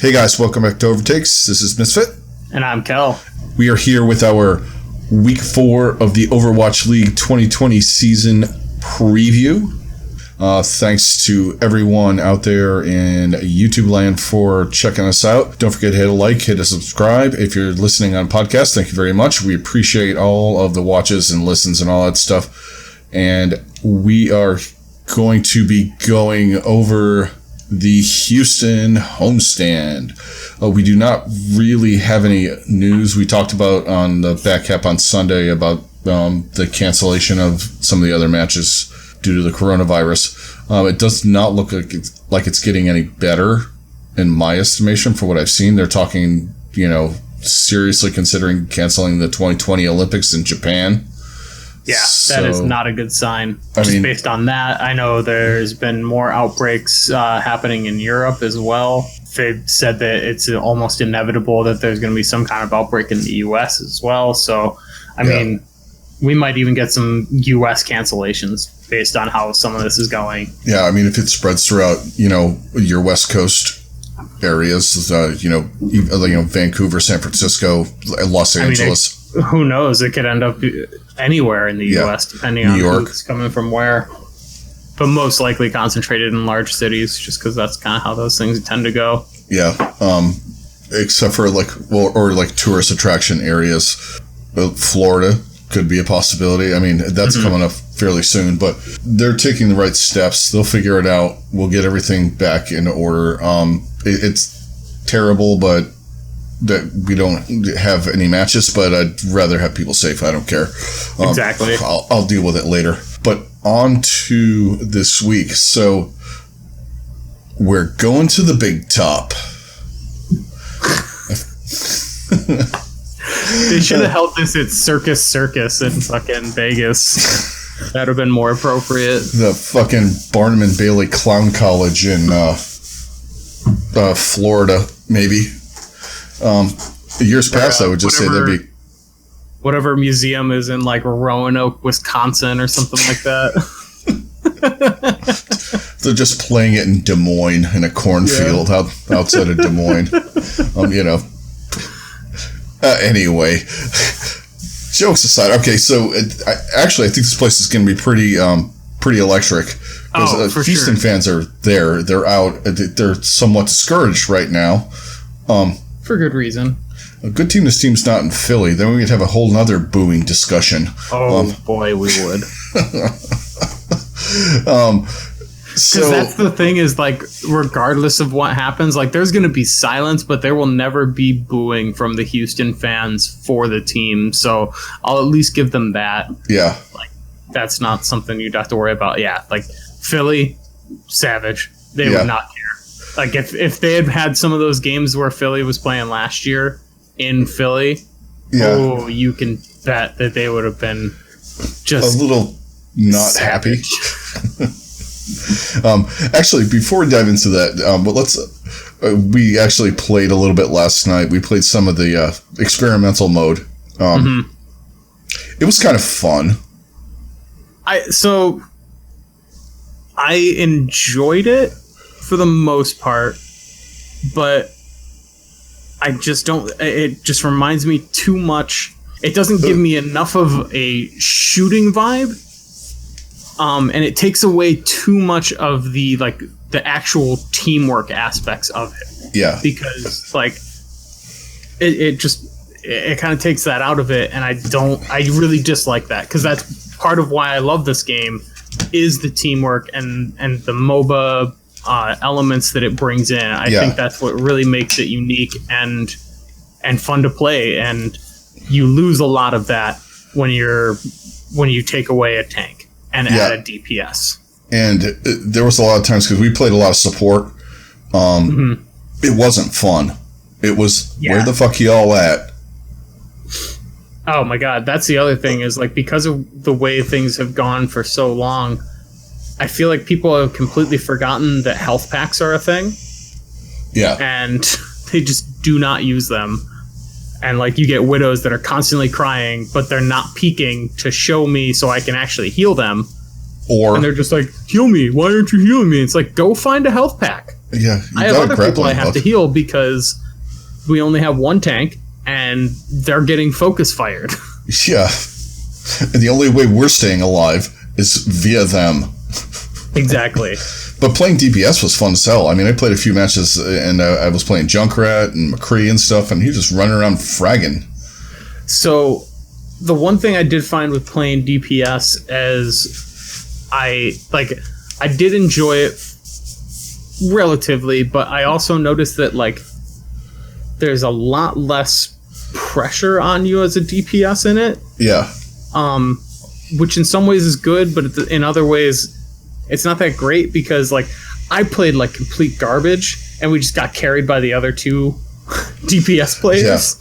Hey guys, welcome back to OverTakes. This is Misfit. And I'm Kel. We are here with our Week 4 of the Overwatch League 2020 season preview. Thanks to everyone out there in YouTube land for checking us out. Don't forget to hit a like, hit a subscribe. If you're listening on podcast, thank you very much. We appreciate all of the watches and listens and all that stuff. And we are going to be going over the Houston homestand. We do not really have any news. We talked about on the back cap on Sunday about the cancellation of some of the other matches due to the coronavirus. It does not look like it's getting any better in my estimation for what I've seen. They're talking, seriously considering canceling the 2020 Olympics in Japan. Yeah, that is not a good sign. Based on that, I know there's been more outbreaks happening in Europe as well. They've said that it's almost inevitable that there's going to be some kind of outbreak in the U.S. as well. So, I mean, we might even get some U.S. cancellations based on how some of this is going. Yeah, I mean, if it spreads throughout, your West Coast areas, Vancouver, San Francisco, Los Angeles. Who knows? It could end up anywhere in the U.S., depending on who's coming from where. But most likely concentrated in large cities, just because that's kind of how those things tend to go. Yeah, except for tourist attraction areas. Florida could be a possibility. I mean, that's coming up fairly soon, but they're taking the right steps. They'll figure it out. We'll get everything back in order. It's terrible, but that we don't have any matches, but I'd rather have people safe. I don't care. Exactly. I'll deal with it later. But on to this week. So we're going to the big top. They should have held this at Circus in fucking Vegas. That would have been more appropriate. The fucking Barnum and Bailey Clown College in Florida, maybe. Years past, I would just say that'd be whatever museum is in Roanoke, Wisconsin, or something like that. They're just playing it in Des Moines in a cornfield outside of Des Moines. Anyway, jokes aside. Okay, so I think this place is going to be pretty electric. For Houston fans are there. They're out. They're somewhat discouraged right now. For good reason. A good team. This team's not in Philly. Then we'd have a whole nother booing discussion. Oh boy, we would. Because that's the thing is, regardless of what happens, there's going to be silence, but there will never be booing from the Houston fans for the team. So I'll at least give them that. Yeah. That's not something you'd have to worry about. Yeah. Philly, savage. They would not care. If they had some of those games where Philly was playing last year in Philly, you can bet that they would have been just a little not savage. Happy. Actually, before we dive into that, we actually played a little bit last night. We played some of the experimental mode. It was kind of fun. I enjoyed it for the most part, but I just don't. It just reminds me too much. It doesn't give me enough of a shooting vibe, and it takes away too much of the actual teamwork aspects of it. Yeah, because it kind of takes that out of it, and I really dislike that, because that's part of why I love this game is the teamwork and the MOBA elements that it brings in. I think that's what really makes it unique and fun to play, and you lose a lot of that when you take away a tank and add a DPS. And there was a lot of times, because we played a lot of support, it wasn't fun. It was, where the fuck y'all at? Oh my god, that's the other thing is, because of the way things have gone for so long, I feel like people have completely forgotten that health packs are a thing. Yeah. And they just do not use them. And you get widows that are constantly crying, but they're not peeking to show me so I can actually heal them. And they're just like, heal me. Why aren't you healing me? It's like, go find a health pack. Yeah. I have other people I have to heal because we only have one tank and they're getting focus fired. Yeah. And the only way we're staying alive is via them. Exactly. But playing DPS was fun as hell. I mean, I played a few matches and I was playing Junkrat and McCree and stuff, and he was just running around fragging. So the one thing I did find with playing DPS is I did enjoy it relatively, but I also noticed that like there's a lot less pressure on you as a DPS in it. Yeah. Which in some ways is good, but in other ways it's not that great because like I played like complete garbage and we just got carried by the other two DPS players.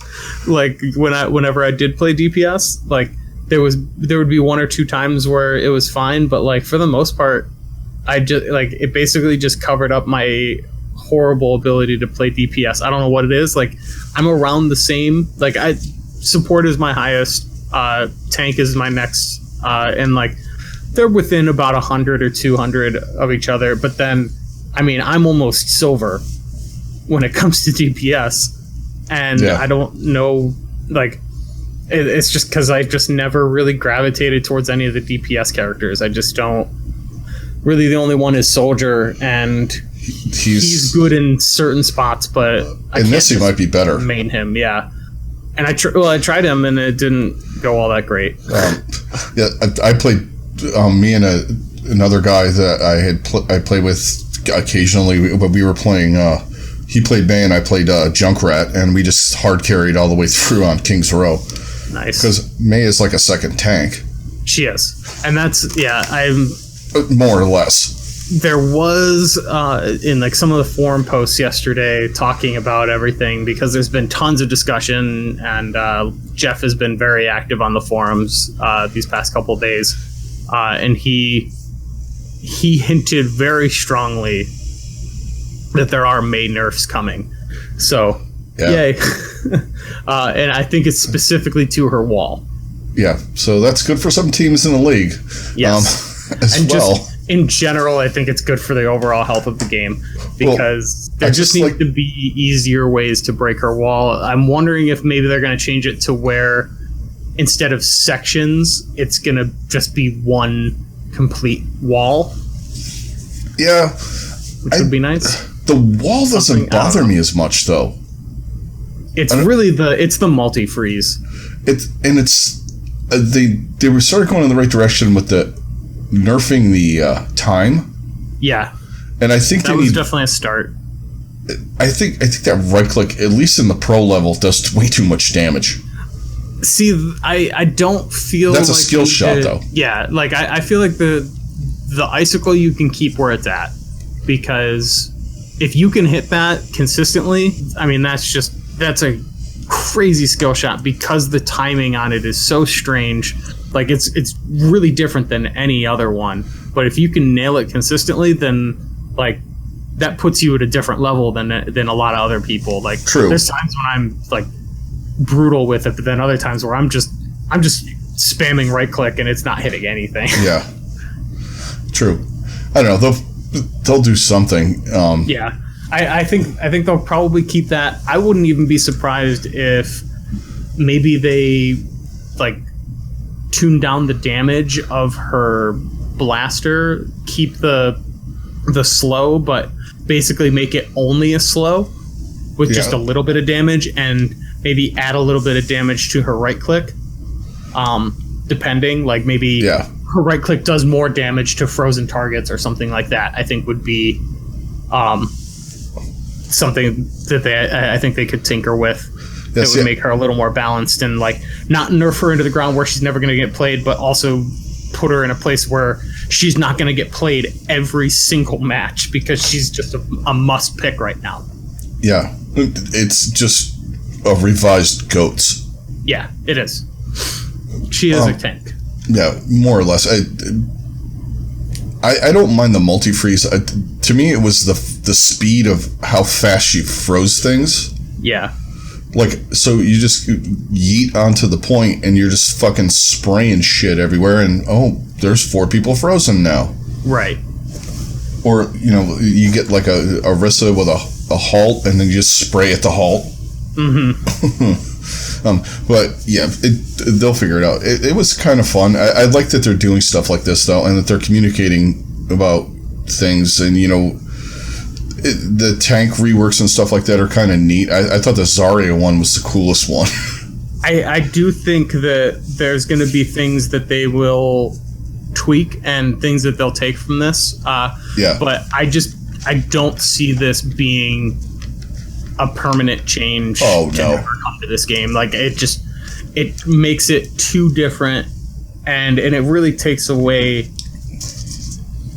Yeah. Like whenever I did play DPS, like there would be one or two times where it was fine, but like for the most part, I just like it basically just covered up my horrible ability to play DPS. I don't know what it is. Like I'm around the same. Like support is my highest, tank is my next, and like they're within about 100 or 200 of each other. But then, I mean, I'm almost silver when it comes to DPS, and I don't know like. It's just because I just never really gravitated towards any of the DPS characters. I just don't. Really, the only one is Soldier, and he's good in certain spots, but in this he might be better. Main him, yeah. And I tried him, and it didn't go all that great. Yeah, I played me and another guy that I play with occasionally, but we were playing. He played May, and I played Junkrat, and we just hard carried all the way through on King's Row. Nice. Because May is like a second tank. She is. And that's, I'm... More or less. There was, in like some of the forum posts yesterday, talking about everything, because there's been tons of discussion, and Jeff has been very active on the forums these past couple of days. And he hinted very strongly that there are May nerfs coming. So... Yeah. Yay. And I think it's specifically to her wall. Yeah, so that's good for some teams in the league. Yes. As well. Just in general, I think it's good for the overall health of the game because there just needs to be easier ways to break her wall. I'm wondering if maybe they're going to change it to where instead of sections, it's going to just be one complete wall. Yeah. Which would be nice. The wall doesn't bother me as much, though. It's really the multi-freeze. They were sort of going in the right direction with the nerfing the time. Yeah, and I think that was definitely a start. I think that right click, at least in the pro level, does way too much damage. See, I don't feel that's a skill shot though. Yeah, like I feel like the icicle you can keep where it's at, because if you can hit that consistently, I mean that's a crazy skill shot because the timing on it is so strange. Like it's really different than any other one. But if you can nail it consistently, then like that puts you at a different level than a lot of other people. Like True. There's times when I'm like brutal with it, but then other times where I'm just spamming right click and it's not hitting anything. Yeah. True. I don't know. They'll do something. Yeah. I think they'll probably keep that. I wouldn't even be surprised if maybe they like tune down the damage of her blaster, keep the slow, but basically make it only a slow with just a little bit of damage, and maybe add a little bit of damage to her right click. Depending, like maybe her right click does more damage to frozen targets or something like that. I think would be something that I think they could tinker with. That would make her a little more balanced and like not nerf her into the ground where she's never going to get played, but also put her in a place where she's not going to get played every single match because she's just a must pick right now. Yeah, it's just a revised GOATS. Yeah, it is. She is a tank. Yeah, more or less. I don't mind the multi-freeze. To me, it was the speed of how fast she froze things. Yeah. Like, so you just yeet onto the point and you're just fucking spraying shit everywhere, and there's 4 people frozen now. Right. Or, you get like a Orisa with a halt, and then you just spray at the halt. But yeah, they'll figure it out. It was kind of fun. I like that they're doing stuff like this, though, and that they're communicating about things, and the tank reworks and stuff like that are kind of neat. I thought the Zarya one was the coolest one. I do think that there's going to be things that they will tweak and things that they'll take from this. Yeah. But I don't see this being a permanent change to never come to this game. Like, it makes it too different, and it really takes away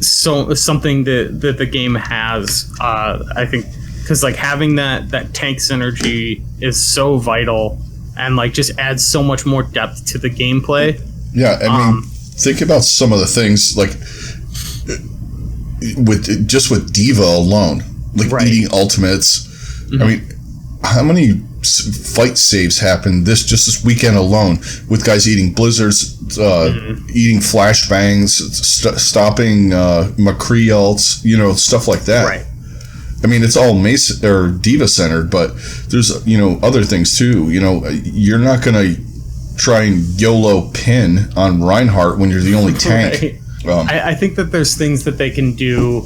something that the game has. I think because like having that tank synergy is so vital, and like just adds so much more depth to the gameplay. Yeah, I mean, think about some of the things like with D.Va alone, like eating ultimates. I mean, how many fight saves happened this weekend alone with guys eating blizzards, eating flashbangs, stopping McCree ults, stuff like that. Right. I mean, it's all Mace or D.Va centered, but there's other things too. You're not gonna try and YOLO pin on Reinhardt when you're the only tank. Right. I think that there's things that they can do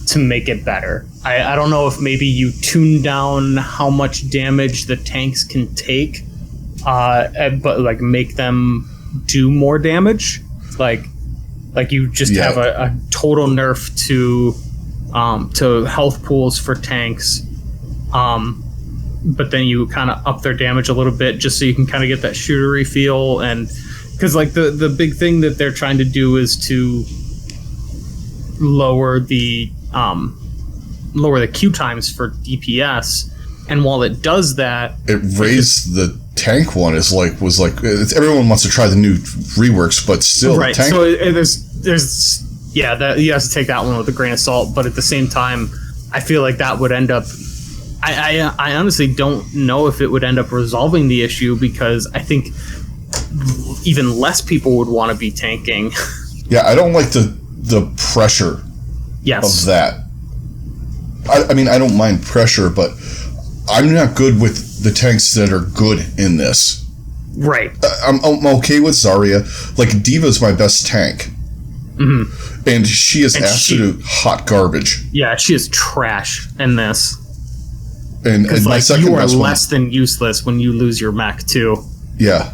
to make it better. I don't know if maybe you tune down how much damage the tanks can take, but like make them do more damage. Like you just have a total nerf to health pools for tanks, but then you kind of up their damage a little bit just so you can kind of get that shootery feel. And because like the big thing that they're trying to do is to lower the queue times for DPS, and while it does that, it raised the tank one everyone wants to try the new reworks, but still right. The tank. So there's that you have to take that one with a grain of salt, but at the same time, I feel like that would end up. I honestly don't know if it would end up resolving the issue, because I think even less people would want to be tanking. Yeah, I don't like the pressure. Yes. Of that. I mean, I don't mind pressure, but I'm not good with the tanks that are good in this. Right. I'm okay with Zarya. Like, D.Va's my best tank. Mm-hmm. And she is absolute hot garbage. Yeah, she is trash in this. And my second you are best less than useless when you lose your mech, too. Yeah.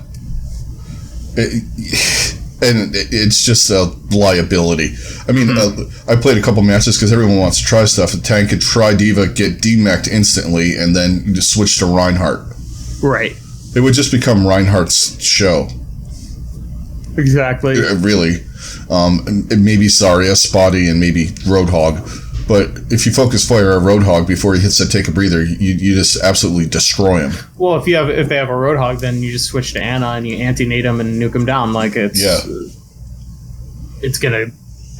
And it's just a liability. I mean, I played a couple matches because everyone wants to try stuff. The tank could try D.Va, get demeched instantly, and then you just switch to Reinhardt. Right. It would just become Reinhardt's show. Exactly. Really. Maybe Zarya, Spotty, and maybe Roadhog. But if you focus fire at Roadhog before he hits that take a breather, you just absolutely destroy him. Well, if they have a Roadhog, then you just switch to Ana and you anti-nade him and nuke him down. Like it's gonna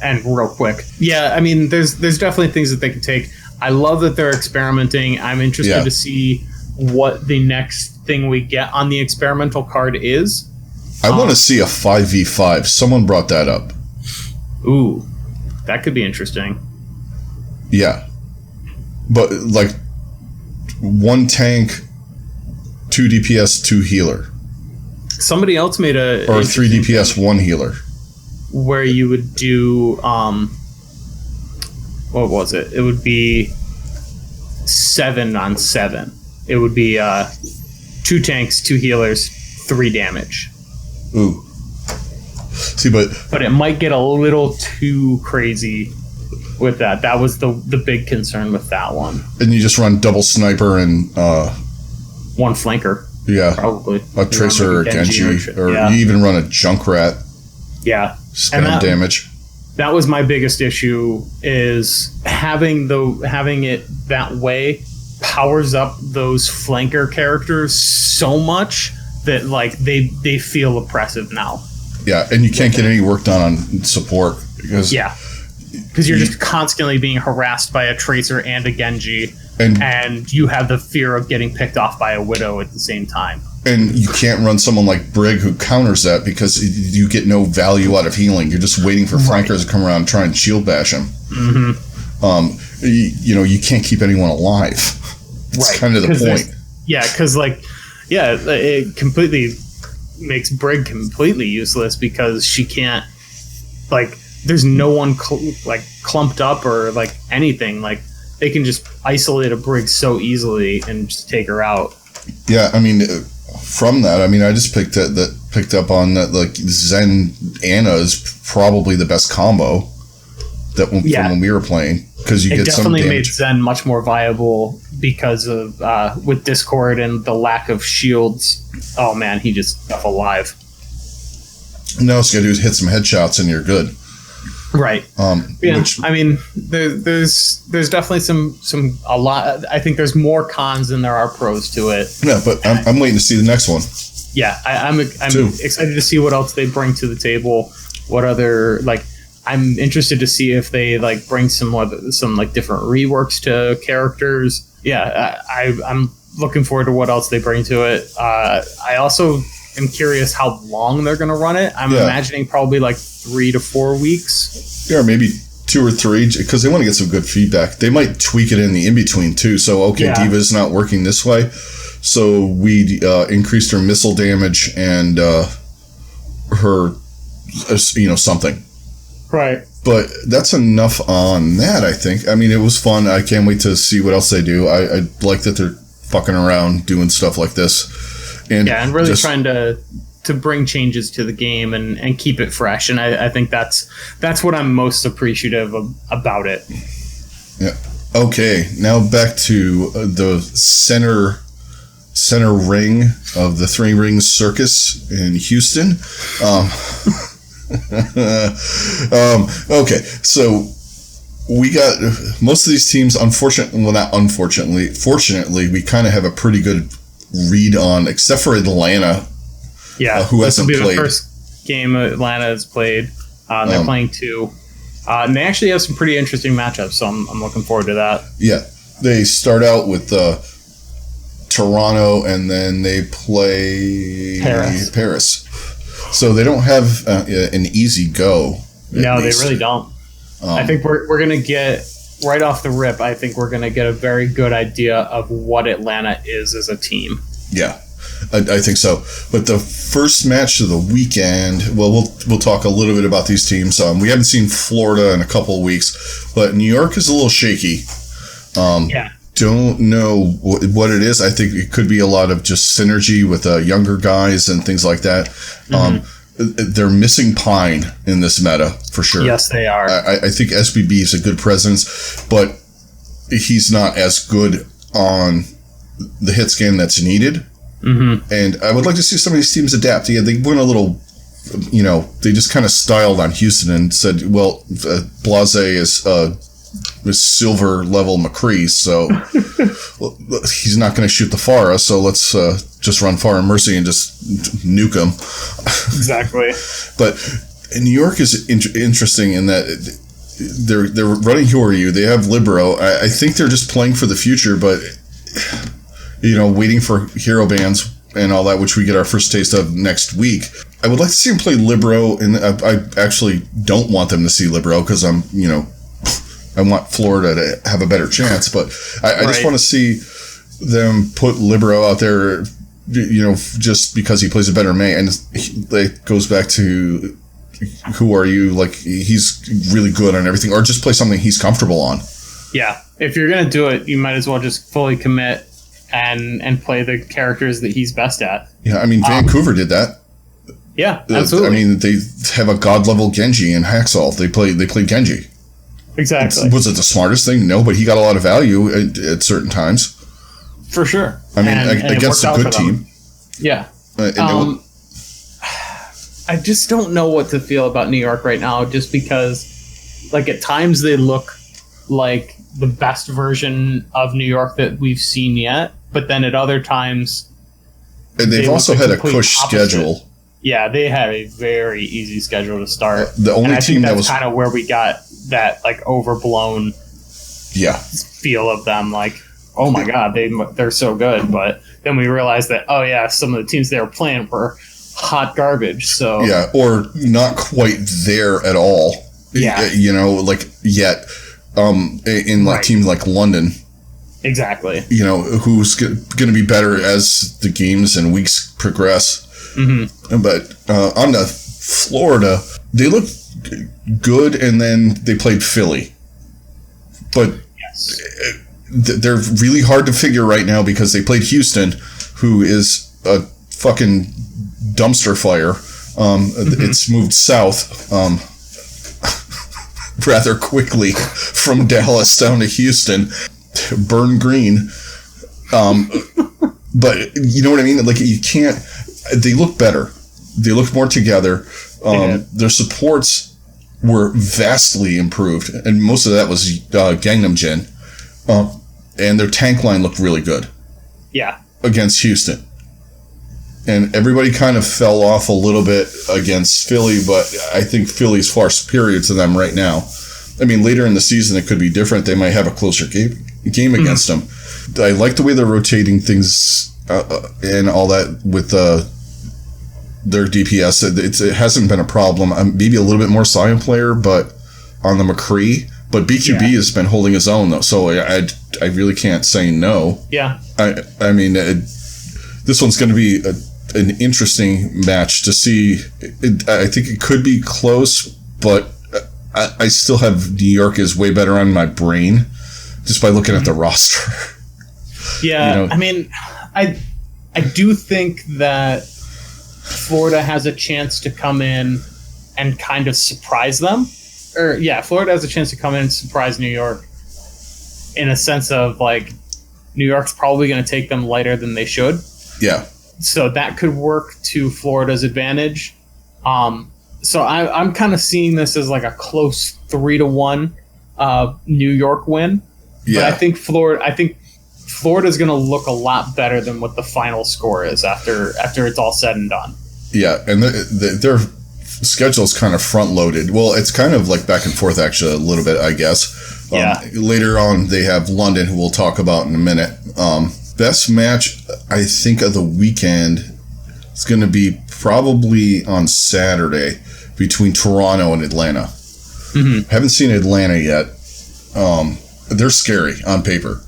end real quick. Yeah, I mean, there's definitely things that they can take. I love that they're experimenting. I'm interested to see what the next thing we get on the experimental card is. I want to see a 5v5. Someone brought that up. Ooh, that could be interesting. Yeah. But, like, 1 tank, 2 DPS, 2 healer. Somebody else made a... Or 3 DPS, 1 healer. Where you would do... what was it? It would be 7 on 7. It would be 2 tanks, 2 healers, 3 damage. Ooh. See, but it might get a little too crazy with that. That was the big concern with that one. And you just run double sniper and 1 flanker. Yeah. Probably. A Tracer or Genji. Or you even run a Junkrat. Yeah. Spam damage. That was my biggest issue, is having it that way powers up those flanker characters so much that like they feel oppressive now. Yeah, and you can't get any work done on support because you're just constantly being harassed by a Tracer and a Genji, and you have the fear of getting picked off by a widow at the same time. And you can't run someone like Brig who counters that because you get no value out of healing. You're just waiting for flankers to come around and try and shield bash him. Mm-hmm. You can't keep anyone alive. That's kind of the point. Yeah, because it completely makes Brig completely useless because she can't, there's no one clumped up or anything. They can just isolate a Brig so easily and just take her out. Yeah, I mean, from that, I just picked up on that Zen Anna is probably the best combo from when we were playing, because you get some damage. It definitely made Zen much more viable because of with Discord and the lack of shields. Oh man, he just got alive. Now all you gotta do is hit some headshots and you're good. Right. There's definitely a lot. I think there's more cons than there are pros to it. Yeah, but I'm waiting to see the next one. Yeah, I'm excited to see what else they bring to the table. What other I'm interested to see if they bring some different reworks to characters. Yeah, I'm looking forward to what else they bring to it. I also am curious how long they're going to run it. I'm imagining probably 3 to 4 weeks. Yeah, maybe 2 or 3, because they want to get some good feedback. They might tweak it in the in-between too. So, Diva's not working this way. So we increased her missile damage and her, something. Right. But that's enough on that, I think. I mean, it was fun. I can't wait to see what else they do. I like that they're fucking around doing stuff like this. And really trying to bring changes to the game and keep it fresh. And I think that's what I'm most appreciative of about it. Yeah. Okay. Now back to the center ring of the 3 Rings Circus in Houston. Okay. So we got most of these teams, fortunately, we kind of have a pretty good read on, except for Atlanta. Yeah, who hasn't played. This will be the first game Atlanta has played. They're playing 2. And they actually have some pretty interesting matchups, so I'm looking forward to that. Yeah, they start out with Toronto, and then they play Paris. So they don't have an easy go. No, they really don't. I think we're going to get, right off the rip, I think we're going to get a very good idea of what Atlanta is as a team. Yeah, I think so. But the first match of the weekend, we'll talk a little bit about these teams. We haven't seen Florida in a couple of weeks, but New York is a little shaky. Don't know what it is. I think it could be a lot of just synergy with younger guys and things like that. Mm-hmm. They're missing Pine in this meta for sure. Yes, they are. I think SBB is a good presence, but he's not as good on the hit scan that's needed. Mm-hmm. And I would like to see some of these teams adapt. Yeah, they went a little, they just kind of styled on Houston and said, well, Blase is silver level McCree, so he's not going to shoot the Pharah, so let's just run Pharah Mercy and just nuke him. Exactly. But New York is interesting in that they're running Hyoryu. They have Libero. I think they're just playing for the future, but waiting for hero bans and all that, which we get our first taste of next week. I would like to see them play Libero, and I actually don't want them to see Libero because I want Florida to have a better chance, but I just want to see them put Libero out there, just because he plays a better Mei. And it goes back to, who are you? He's really good on everything, or just play something he's comfortable on. Yeah. If you're going to do it, you might as well just fully commit and play the characters that he's best at. Yeah. I mean, Vancouver did that. Yeah, absolutely. I mean, they have a god level Genji in Hacksaw. They play Genji. Exactly. Was it the smartest thing? No, but he got a lot of value at certain times. For sure. I mean, against a good team. Yeah. I just don't know what to feel about New York right now, just because, at times they look like the best version of New York that we've seen yet, but then at other times... And they've also had a cush schedule. Yeah, they had a very easy schedule to start. The only team that was kind of where we got that overblown feel of them. oh my God, they're so good. But then we realized that, oh yeah, some of the teams they were playing were hot garbage. So yeah, or not quite there at all. Yeah, like yet in like teams like London. Exactly. Who's going to be better as the games and weeks progress. Mm-hmm. But on the Florida, they look good, and then they played Philly. But yes, they're really hard to figure right now because they played Houston, who is a fucking dumpster fire. It's moved south rather quickly from Dallas down to Houston. Burn green. But you know what I mean? Like, you can't... They look better. They look more together. Their supports were vastly improved, and most of that was Gangnam Jin. And their tank line looked really good. Yeah. Against Houston. And everybody kind of fell off a little bit against Philly, but I think Philly's far superior to them right now. I mean, later in the season, it could be different. They might have a closer game against them. I like the way they're rotating things and all that with their DPS. It hasn't been a problem. Maybe a little bit more Sion player, but on the McCree. But BQB has been holding his own, though, so I really can't say no. Yeah. I mean, this one's going to be an interesting match to see. I think it could be close, but I still have New York is way better on my brain just by looking at the roster. Yeah, I mean, I do think that Florida has a chance to come in and kind of surprise them. Florida has a chance to come in and surprise New York in a sense of, like, New York's probably going to take them lighter than they should. Yeah. So that could work to Florida's advantage. So I'm kind of seeing this as like a close 3-1 New York win. Yeah. But I think Florida's going to look a lot better than what the final score is after it's all said and done. Yeah, and their schedule's kind of front-loaded. Well, it's kind of like back and forth, actually, a little bit, I guess. Later on, they have London, who we'll talk about in a minute. Best match, I think, of the weekend is going to be probably on Saturday between Toronto and Atlanta. Mm-hmm. Haven't seen Atlanta yet. They're scary on paper.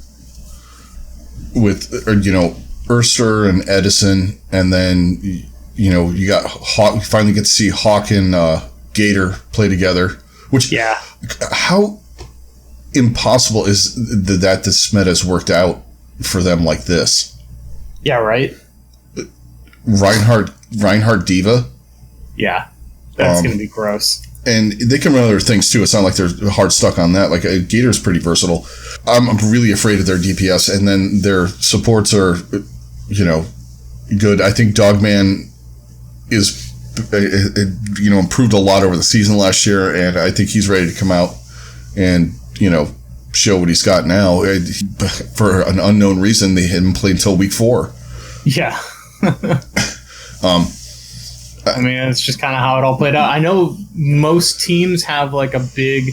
With, Erster and Edison, and then, you got Hawk. You finally get to see Hawk and Gator play together. Which, how impossible is that this meta has worked out for them like this? Yeah, right. Reinhardt Diva. Yeah, that's going to be gross. And they can run other things too. It's not like they're hard stuck on that. Like, Gator's pretty versatile. I'm really afraid of their DPS, and then their supports are, good. I think Dogman is, improved a lot over the season last year, and I think he's ready to come out and, show what he's got now. For an unknown reason, they hadn't played until week 4. Yeah. I mean, it's just kind of how it all played out. I know most teams have like a big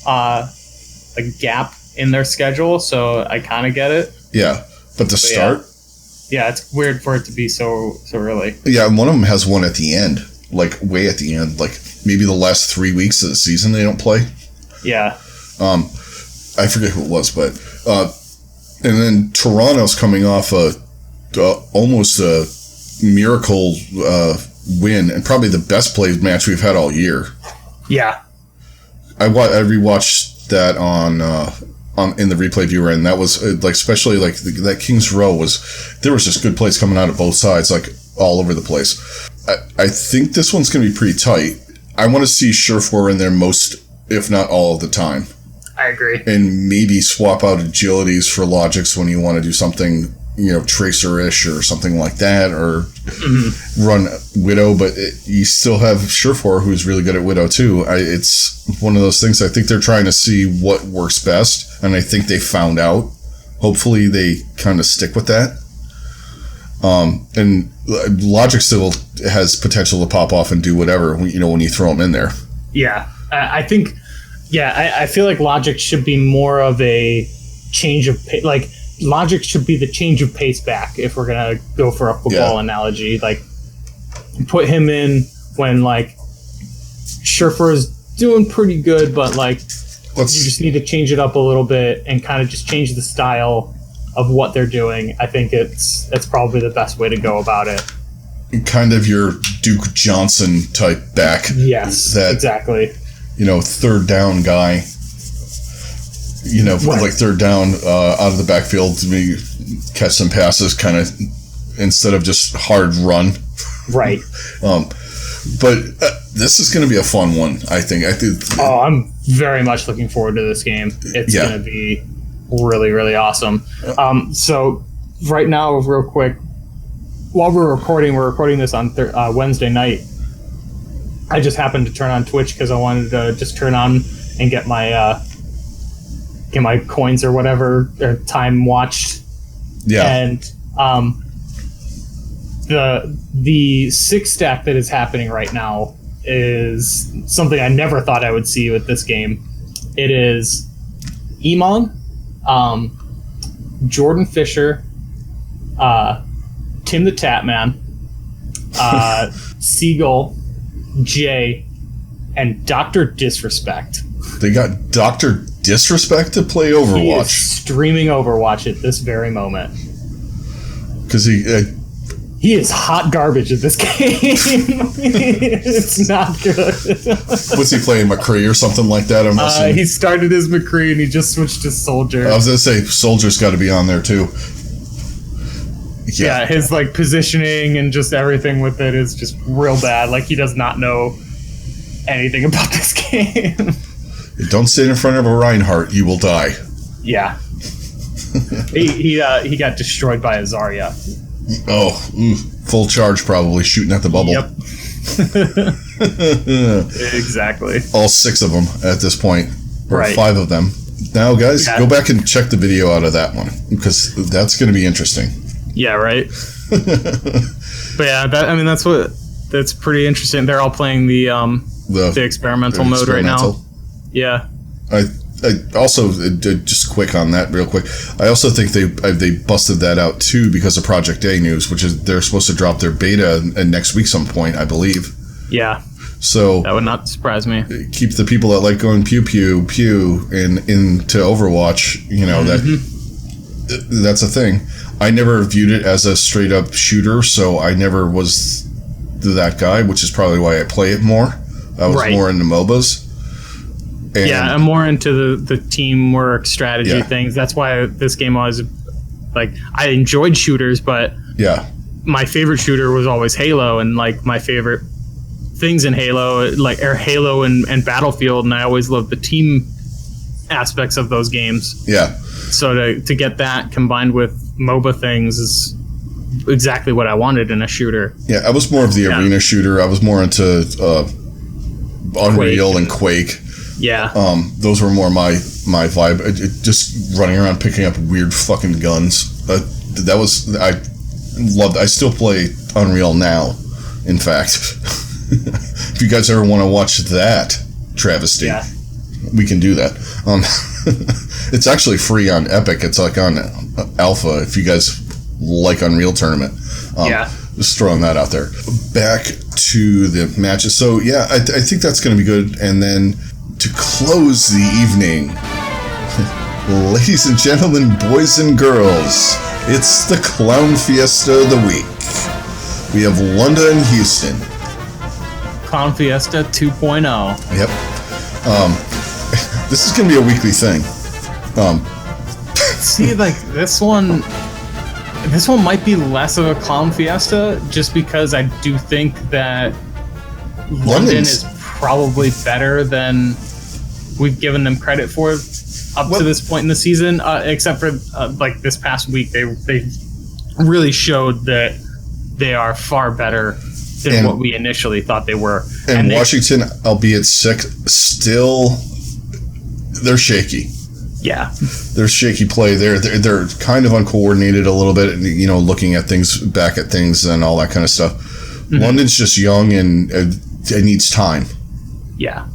a gap in their schedule, so I kind of get it. Yeah, but to start? Yeah, it's weird for it to be so early. Yeah, and one of them has one at the end, like way at the end, like maybe the last 3 weeks of the season they don't play. Yeah. I forget who it was, but and then Toronto's coming off almost a miracle win, and probably the best played match we've had all year. Yeah, I rewatched that on in the replay viewer, and that was especially that King's Row there was just good plays coming out of both sides, like all over the place. I think this one's going to be pretty tight. I want to see Surefour in there most, if not all of the time. I agree. And maybe swap out agilities for logics when you want to do something, Tracer-ish or something like that, or run Widow, but you still have Surefour, who's really good at Widow too. It's one of those things. I think they're trying to see what works best, and I think they found out. Hopefully they kind of stick with that. And Logic still has potential to pop off and do whatever, when you throw them in there. Yeah, I think... Yeah, I feel like Logic should be more of a change of pace. Like, Logic should be the change of pace back if we're gonna go for a football analogy. Like, put him in when like Scherfer is doing pretty good, but like you just need to change it up a little bit and kind of just change the style of what they're doing. I think it's probably the best way to go about it. Kind of your Duke Johnson type back. Yes, exactly. Third down guy. Like third down out of the backfield to maybe catch some passes, kind of instead of just hard run. Right. But this is going to be a fun one, I think. Oh, I'm very much looking forward to this game. It's going to be really, really awesome. So right now, real quick, while we're recording this on Wednesday night. I just happened to turn on Twitch because I wanted to just turn on and get my coins or whatever, or time watched. Yeah. And the 6 stack that is happening right now is something I never thought I would see with this game. It is Emon, Jordan Fisher, Tim the Tatman, Seagull, Jay, and Dr. Disrespect. They got Dr. Disrespect to play Overwatch. He is streaming Overwatch at this very moment. Because he is hot garbage at this game. It's not good. What's he playing, McCree or something like that? I'm assuming. He started as McCree and he just switched to Soldier. I was going to say, Soldier's got to be on there too. Yeah, his like positioning and just everything with it is just real bad. Like, he does not know anything about this game. Don't sit in front of a Reinhardt, you will die. Yeah. he got destroyed by a Zarya. Oh, full charge probably, shooting at the bubble. Yep. Exactly. All 6 of them at this point, or right. 5 of them. Now, guys, go back and check the video out of that one, because that's going to be interesting. Yeah, right. But yeah, that's pretty interesting. They're all playing the experimental mode right now. Yeah. I also, just quick on that real quick, I also think they busted that out too because of Project A news, which is they're supposed to drop their beta next week some point, I believe. Yeah. So that would not surprise me. Keep the people that like going pew pew pew into Overwatch, that's a thing. I never viewed it as a straight up shooter, so I never was that guy, which is probably why I play it more. I was more into MOBAs. And I'm more into the teamwork strategy things. That's why this game was like, I enjoyed shooters, but my favorite shooter was always Halo, and like my favorite things in Halo are Halo and Battlefield, and I always loved the team aspects of those games. Yeah. So to get that combined with MOBA things is exactly what I wanted in a shooter. Yeah, I was more of the arena shooter. I was more into Unreal and Quake. Yeah. Those were more my vibe. Just running around picking up weird fucking guns. I still play Unreal now, in fact. If you guys ever want to watch that travesty, we can do that. It's actually free on Epic. It's like on Alpha if you guys like Unreal Tournament. Just throwing that out there. Back to the matches. So, I think that's going to be good. And then to close the evening, ladies and gentlemen, boys and girls, it's the Clown Fiesta of the week. We have London and Houston. Clown Fiesta 2.0. Yep. This is going to be a weekly thing. See, like, this one might be less of a Clown Fiesta, just because I do think that London is probably better than we've given them credit for up to this point in the season, except for like this past week, they really showed that they are far better than what we initially thought they were. And Washington, albeit sick, still they're shaky. Yeah, there's shaky play there. They're kind of uncoordinated a little bit, looking at things, back at things, and all that kind of stuff. Mm-hmm. London's just young and it needs time. Yeah,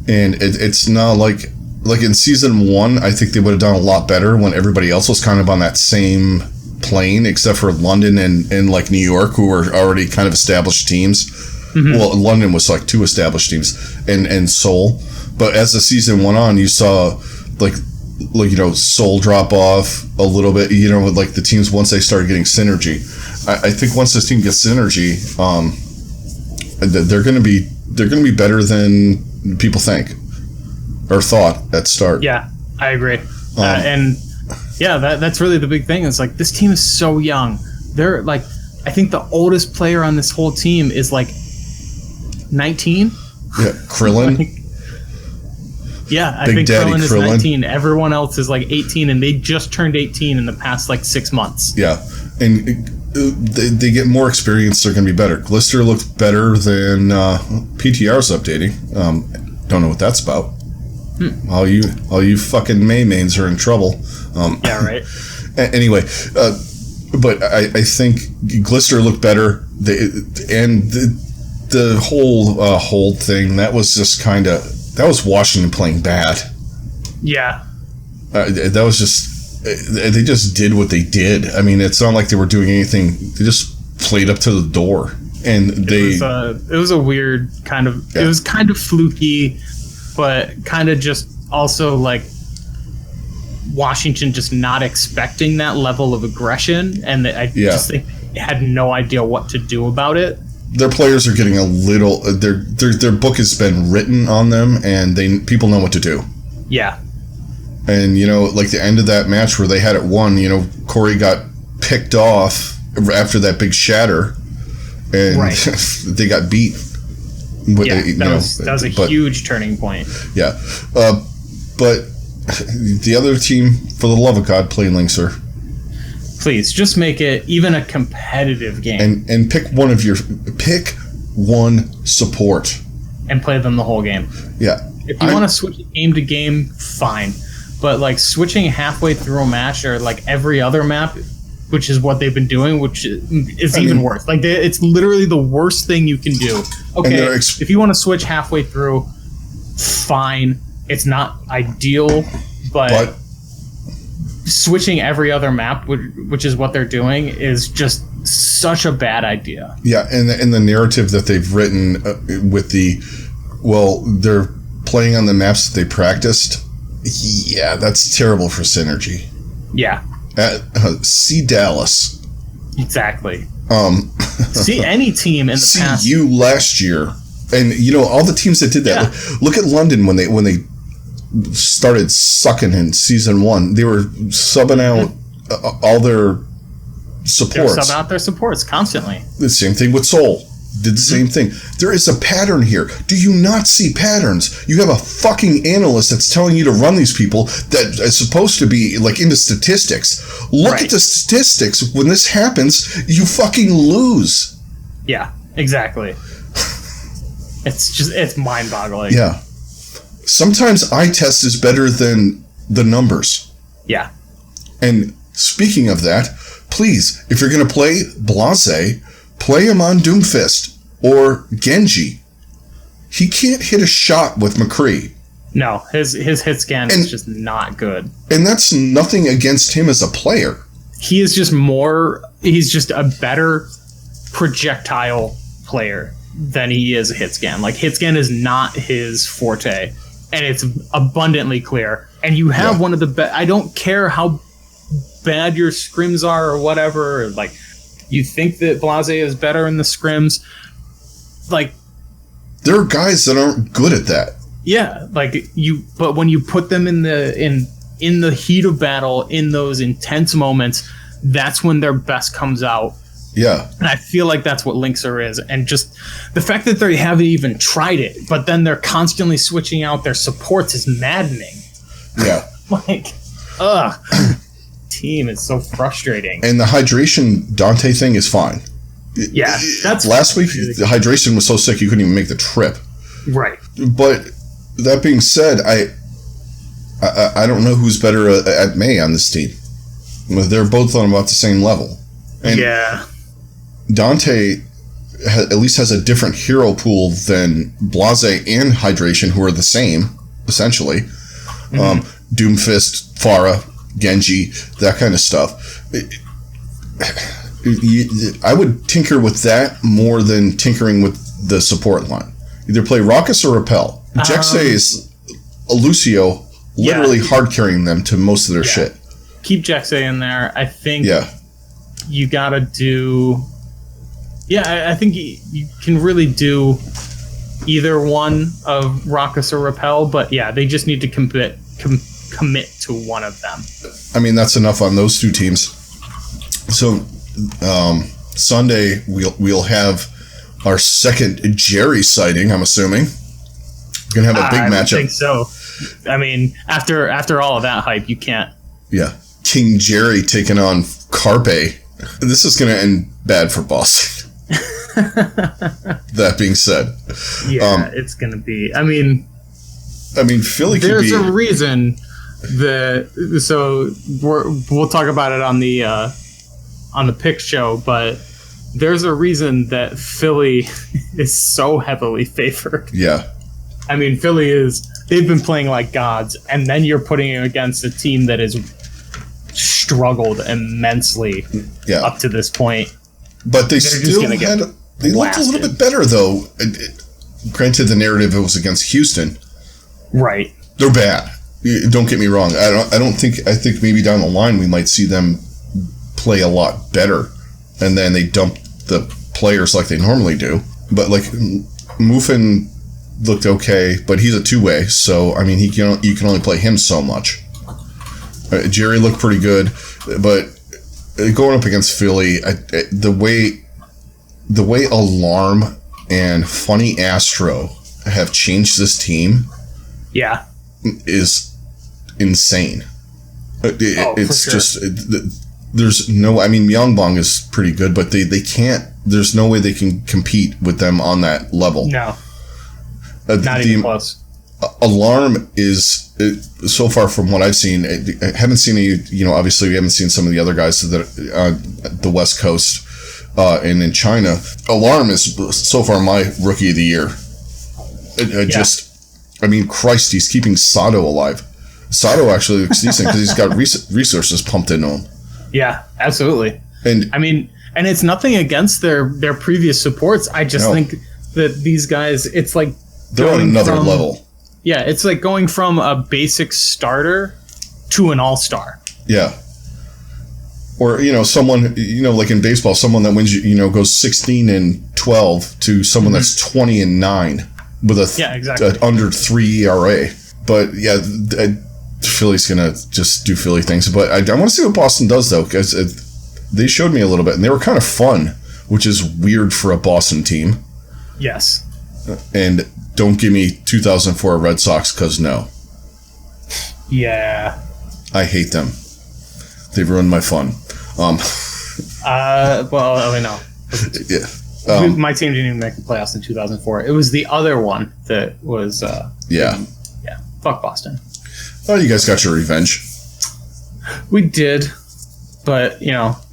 and it's not like like in season 1, I think they would have done a lot better when everybody else was kind of on that same plane, except for London and like New York, who were already kind of established teams. Mm-hmm. Well, London was like 2 established teams, and Seoul. But as the season went on, you saw like Seoul drop off a little bit. With like the teams once they started getting synergy. I think once this team gets synergy, they're going to be better than people think or thought at start. Yeah, I agree. And yeah, that's really the big thing. It's like this team is so young. They're like, I think the oldest player on this whole team is like 19. Yeah, Krillin. Yeah, I think Krillin is 19. Everyone else is like 18, and they just turned 18 in the past like 6 months. Yeah, and they get more experience. They're going to be better. Glister looked better than PTR's updating. Don't know what that's about. All you fucking Mains are in trouble. Yeah, right. Anyway, but I think Glister looked better. The whole hold thing, that was just kind of... That was Washington playing bad. Yeah. That was just... They just did what they did. I mean, it's not like they were doing anything. They just played up to the door. And it was a weird kind of... Yeah. It was kind of fluky, but kind of just also like Washington just not expecting that level of aggression. And I just think they had no idea what to do about it. Their players are getting a little... Their book has been written on them, and people know what to do. Yeah. And, like the end of that match where they had it won, Corey got picked off after that big shatter, and they got beat. That was a huge turning point. Yeah. But the other team, for the love of God, play Linkser. Please, just make it even a competitive game. And pick one support. And play them the whole game. Yeah. If you want to switch game to game, fine. But like switching halfway through a match or like every other map, which is what they've been doing, which is even worse. Like it's literally the worst thing you can do. Okay, if you want to switch halfway through, fine. It's not ideal, but switching every other map, which is what they're doing, is just such a bad idea. Yeah, and the narrative that they've written with they're playing on the maps that they practiced. Yeah, that's terrible for synergy. Yeah. See Dallas. Exactly. See any team in the past. See you last year. And, all the teams that did that. Yeah. Look at London when they started sucking in season 1. They were subbing out all their supports. They're subbing out their supports constantly. The same thing with Seoul. Did the same thing. There is a pattern here. Do you not see patterns? You have a fucking analyst that's telling you to run these people that is supposed to be like into statistics. Look at the statistics. When this happens, you fucking lose. Yeah, exactly. It's mind-boggling. Yeah. Sometimes eye test is better than the numbers. Yeah. And speaking of that, please, if you're going to play Blase, play him on Doomfist or Genji. He can't hit a shot with McCree. No, his hit scan is just not good. And that's nothing against him as a player. He is just he's just a better projectile player than he is a hit scan. Like, hit scan is not his forte, and it's abundantly clear. And you have one of the best. I don't care how bad your scrims are or whatever. Like, you think that Blase is better in the scrims. Like, there are guys that aren't good at that. Yeah, but when you put them in the heat of battle, in those intense moments, that's when their best comes out. Yeah. And I feel like that's what Linkser is. And just the fact that they haven't even tried it, but then they're constantly switching out their supports is maddening. Yeah. Team is so frustrating. And the hydration Dante thing is fine. Yeah. That's last week, the hydration was so sick you couldn't even make the trip. Right. But that being said, I don't know who's better at May on this team. They're both on about the same level. And Dante at least has a different hero pool than Blase and Hydration, who are the same, essentially. Doomfist, Pharah, Genji, that kind of stuff. I would tinker with that more than tinkering with the support line. Either play Raucus or Repel. Jexay is Lucio literally hard carrying them to most of their shit. Keep Jexay in there. I think you gotta do... Yeah, I think you can really do either one of Raucus or Repel, but yeah, they just need to commit to one of them. I mean, that's enough on those two teams. So Sunday we'll have our second Jerry sighting, I'm assuming. We're gonna have a big matchup. I think so. I mean, after all of that hype, you can't. Yeah, King Jerry taking on Carpe. This is gonna end bad for Boston. That being said, it's gonna be. I mean, Philly. There's a reason that. So we'll talk about it on the pick show, but there's a reason that Philly is so heavily favored. Yeah. I mean, Philly they've been playing like gods, and then you're putting it against a team that has struggled immensely up to this point. But they still looked a little bit better, though. Granted, the narrative it was against Houston. Right. They're bad. Don't get me wrong. I think maybe down the line we might see them play a lot better, and then they dump the players like they normally do. But like Muffin looked okay, but he's a two-way, so I mean you can only play him so much. Jerry looked pretty good, but going up against Philly, the way Alarm and Funny Astro have changed this team, is insane. It's just there's no. I mean, Myeongbong is pretty good, but they can't. There's no way they can compete with them on that level. No, not even close. Alarm is so far from what I've seen. I haven't seen any. Obviously, we haven't seen some of the other guys that on the West Coast and in China. Alarm is so far my rookie of the year. I mean, Christ, he's keeping Sato alive. Sato actually looks decent because he's got resources pumped into him. Yeah, absolutely. And I mean, and it's nothing against their previous supports. I just think that these guys, it's like they're on another level. Yeah, it's like going from a basic starter to an all-star. Yeah. Or, someone, like in baseball, someone that wins, goes 16-12 to someone that's 20-9 with a under 3 ERA. But yeah, Philly's going to just do Philly things. But I want to see what Boston does, though, because they showed me a little bit, and they were kind of fun, which is weird for a Boston team. Yes. And don't give me 2004 Red Sox, because no. Yeah. I hate them. They've ruined my fun. No. Yeah. My team didn't even make the playoffs in 2004. It was the other one that was... Yeah. Fuck Boston. Oh, you guys got your revenge. We did. But,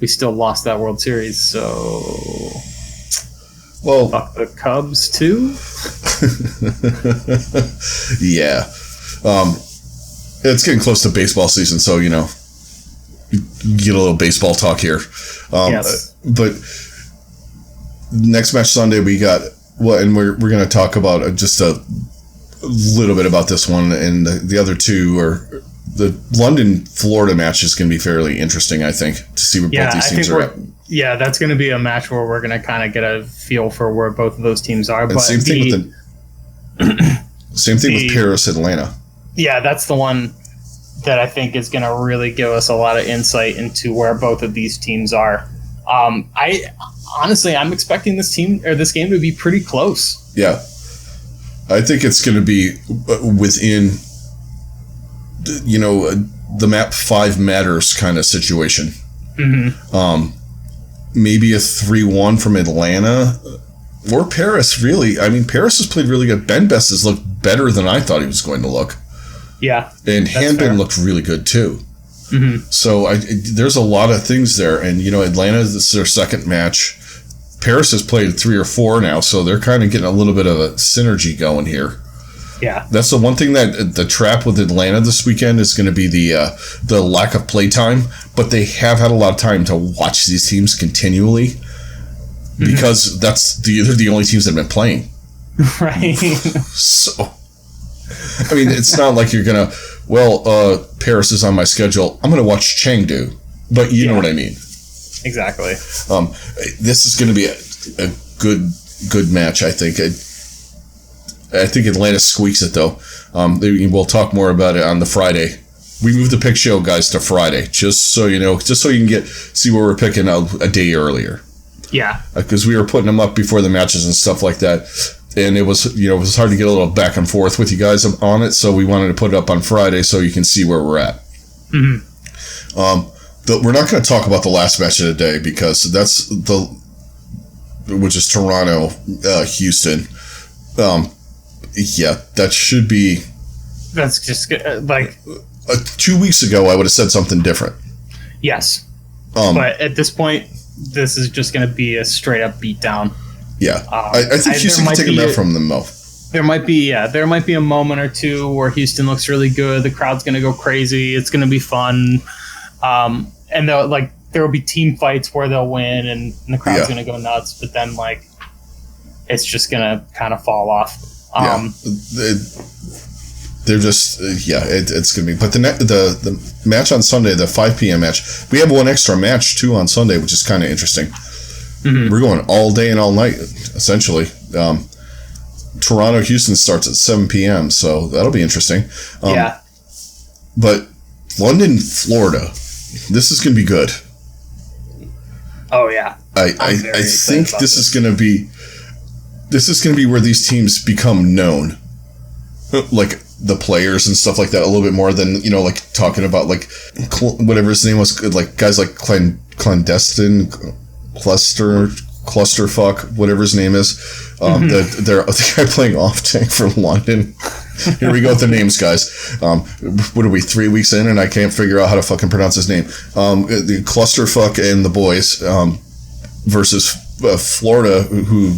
we still lost that World Series, so... Well... Fuck the Cubs, too? Yeah. It's getting close to baseball season, so, you get a little baseball talk here. Yes. But next match Sunday, we got... Well, and we're going to talk about just a little bit about this one, and the other two are... The London-Florida match is going to be fairly interesting, I think, to see where both these teams are at. Yeah, that's going to be a match where we're going to kind of get a feel for where both of those teams are. And same thing with Paris, Atlanta. Yeah, that's the one that I think is going to really give us a lot of insight into where both of these teams are. I'm expecting this game to be pretty close. Yeah, I think it's going to be within, the map 5 matters kind of situation. Mm-hmm. Maybe a 3-1 from Atlanta or Paris. Really, I mean, Paris has played really good. Ben Best has looked better than I thought he was going to look. Yeah, and Hanbin looked really good too. Mm-hmm. So there's a lot of things there, and Atlanta, this is their second match. Paris has played 3 or 4 now, so they're kind of getting a little bit of a synergy going here. Yeah. That's the one thing that the trap with Atlanta this weekend is going to be the lack of play time. But they have had a lot of time to watch these teams continually because they're the only teams that have been playing. Right. So, I mean, it's not like you're going to, Paris is on my schedule. I'm going to watch Chengdu. But you know what I mean. Exactly. This is going to be a good match, I think. I think Atlanta squeaks it, though. We'll talk more about it on the Friday. We moved the pick show, guys, to Friday, just so you know, just so you can see where we're picking a day earlier. Yeah. Because we were putting them up before the matches and stuff like that. And it was hard to get a little back and forth with you guys on it, so we wanted to put it up on Friday so you can see where we're at. We're not going to talk about the last match of the day because that's which is Toronto, Houston. That should be. That's just like 2 weeks ago. I would have said something different. Yes, but at this point, this is just going to be a straight up beatdown. Yeah, I think Houston can take a minute from them, Mo. There might be a moment or two where Houston looks really good. The crowd's going to go crazy. It's going to be fun. And there will be team fights where they'll win and the crowd's going to go nuts, but then it's just going to kind of fall off. They're just it's going to be. But the match on Sunday, the 5 p.m. match, we have one extra match too on Sunday, which is kind of interesting. We're going all day and all night essentially. Toronto Houston starts at 7 p.m. so that'll be interesting. But London, Florida. This is going to be good. Oh yeah, I think this is going to be where these teams become known, like the players and stuff like that, a little bit more than like talking about whatever his name was, like guys like Clandestine, Clusterfuck, whatever his name is. The guy playing off tank for London. Here we go with the names, guys. What are we, 3 weeks in, and I can't figure out how to fucking pronounce his name. The Clusterfuck and the boys versus Florida, who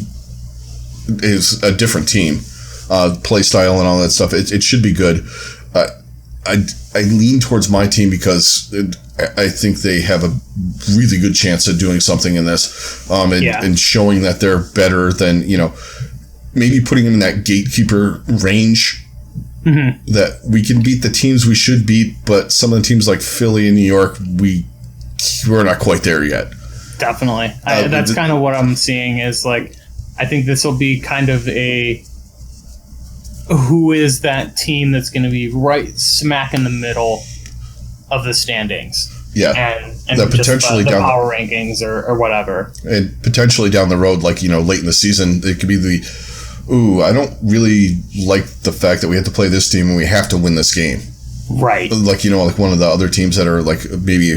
is a different team, play style and all that stuff. It should be good. I lean towards my team because I think they have a really good chance of doing something in this, and showing that they're better than maybe putting them in that gatekeeper range. That we can beat the teams we should beat, but some of the teams like Philly and New York, we're not quite there yet. Definitely. That's kind of what I'm seeing is I think this will be kind of a who is that team that's going to be right smack in the middle of the standings. Yeah. And that potentially the power rankings or whatever. And potentially down the road, late in the season, it could be I don't really like the fact that we have to play this team and we have to win this game. Right. Like one of the other teams that are maybe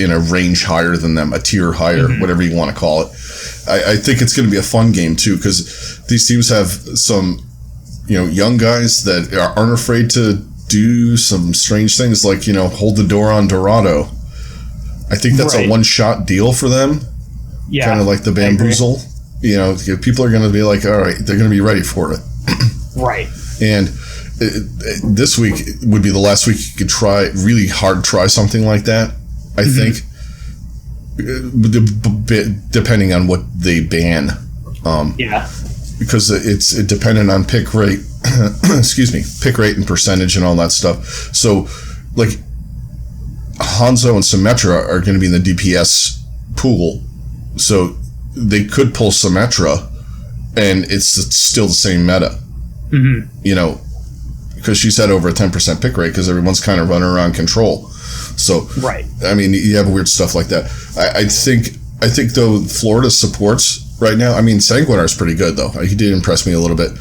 in a range higher than them, a tier higher, whatever you want to call it. I think it's going to be a fun game too, because these teams have some, young guys that aren't afraid to do some strange things, hold the door on Dorado. I think that's a one-shot deal for them. Yeah. Kind of like the bamboozle. People are going to be like, all right, they're going to be ready for it. Right. And this week would be the last week you could really try something like that, I think. Depending on what they ban. Because it's dependent on pick rate, pick rate and percentage and all that stuff. So, Hanzo and Symmetra are going to be in the DPS pool. So, they could pull Symmetra, and it's still the same meta. Because she's had over a 10% pick rate because everyone's kind of running around control. So, I mean, you have weird stuff like that. I think though, Florida supports right now. I mean, Sanguinar's pretty good though. He did impress me a little bit.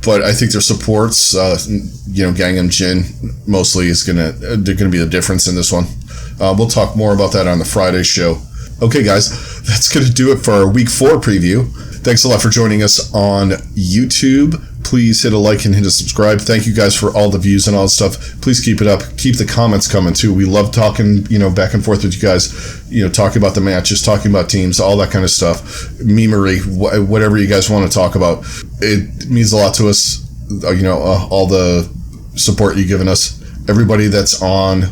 But I think their supports, Gangnam Jin mostly they're gonna be the difference in this one. We'll talk more about that on the Friday show. Okay, guys, that's gonna do it for our Week 4 preview. Thanks a lot for joining us on YouTube. please hit a like and hit a subscribe. Thank you guys for all the views and all the stuff. Please keep it up. Keep the comments coming too. We love talking, back and forth with you guys, talking about the matches, talking about teams, all that kind of stuff. Memery, whatever you guys want to talk about. It means a lot to us, all the support you've given us. Everybody that's on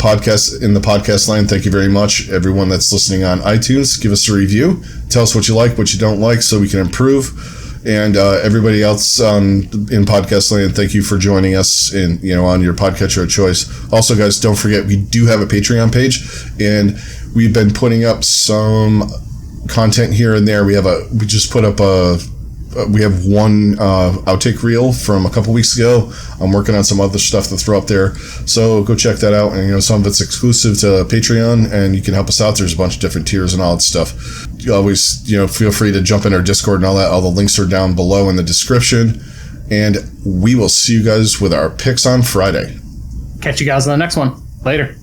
in the podcast land, thank you very much. Everyone that's listening on iTunes, give us a review. Tell us what you like, what you don't like, so we can improve. And everybody else in podcast land, thank you for joining us on your podcatcher of choice. Also, guys, don't forget, we do have a Patreon page, and we've been putting up some content here and there. We just put up we have one outtake reel from a couple weeks ago. I'm working on some other stuff to throw up there, so go check that out. And some of it's exclusive to Patreon, and you can help us out. There's a bunch of different tiers and all that stuff. You always feel free to jump in our Discord and all that. All the links are down below in the description, and we will see you guys with our picks on Friday. Catch you guys on the next one. Later.